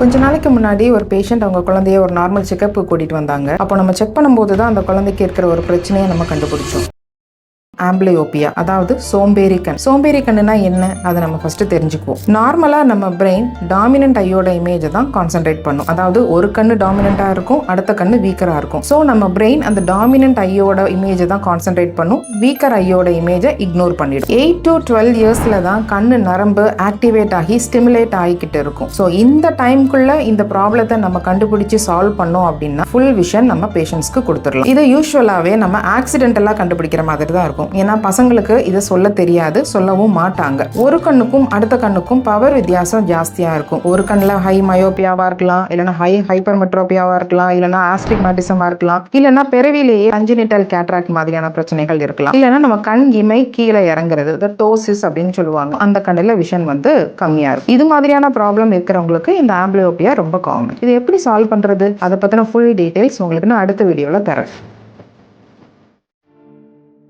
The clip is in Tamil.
கொஞ்ச நாளைக்கு முன்னாடி ஒரு பேஷண்ட் அவங்க குழந்தைய ஒரு நார்மல் செக்கப் கூட்டிட்டு வந்தாங்க. அப்போ நம்ம செக் பண்ணும்போது தான் அந்த குழந்தைக்கு இருக்கிற ஒரு பிரச்சனையை நம்ம கண்டுபிடிச்சோம். ஆம்பிளியோபியா, அதாவது சோம்பேறி கண். சோம்பேறி கண்ணுனா என்ன, அதை நம்ம ஃபர்ஸ்ட் தெரிஞ்சுக்குவோம். நார்மலா நம்ம பிரெயின் டாமினன்ட் ஐயோட இமேஜை தான் கான்சென்ட்ரேட் பண்ணும். அதாவது ஒரு கண்ணு டாமினண்டா இருக்கும், அடுத்த கண்ணு வீக்கரா இருக்கும். ஸோ நம்ம பிரெயின் அந்த டாமினன்ட் ஐயோட இமேஜை தான் கான்சென்ட்ரேட் பண்ணும், வீக்கர் ஐயோட இமேஜை இக்னோர் பண்ணிடும். 8 to 12 இயர்ஸ்ல தான் கண்ணு நரம்பு ஆக்டிவேட் ஆகி ஸ்டிமுலேட் ஆகிக்கிட்டு இருக்கும். ஸோ இந்த டைம்குள்ள இந்த ப்ராப்ளத்தை நம்ம கண்டுபிடிச்சு சால்வ் பண்ணோம் அப்படின்னா ஃபுல் விஷன் நம்ம பேஷண்ட்ஸ்க்கு கொடுத்துடலாம். இது யூஸ்வலாவே நம்ம ஆக்சிடென்டலா கண்டுபிடிக்கிற மாதிரி தான் இருக்கும். ஏன்னா பசங்களுக்கு இதை சொல்ல தெரியாது, சொல்லவும் மாட்டாங்க. ஒரு கண்ணுக்கும் அடுத்த கண்ணுக்கும் பவர் வித்தியாசம் ஜாஸ்தியா இருக்கும். ஒரு கண்ணில் ஹை மயோபியாவா இருக்கலாம், இல்லைன்னா ஹைப்பர் மெட்ரோபியாவா இருக்கலாம், இல்லைன்னா ஆஸ்டிக்மேட்டிசமா இருக்கலாம், இல்லைன்னா பிறவிலேயே கன்ஜெனிட்டல் கேட்ராக்ட் மாதிரியான பிரச்சனைகள் இருக்கலாம், இல்லைன்னா நம்ம கண் இமை கீழே இறங்குறது, டோசிஸ் அப்படின்னு சொல்லுவாங்க, அந்த கண்ணில் விஷன் கம்மியா இருக்கும். இது மாதிரியான ப்ராப்ளம் இருக்கிறவங்களுக்கு இந்த ஆம்பிளியோபியா ரொம்ப காமன். இது எப்படி சால்வ் பண்றது, அதை பத்தின ஃபுல் டீடைல்ஸ் உங்களுக்கு நான் அடுத்த வீடியோல தரேன்.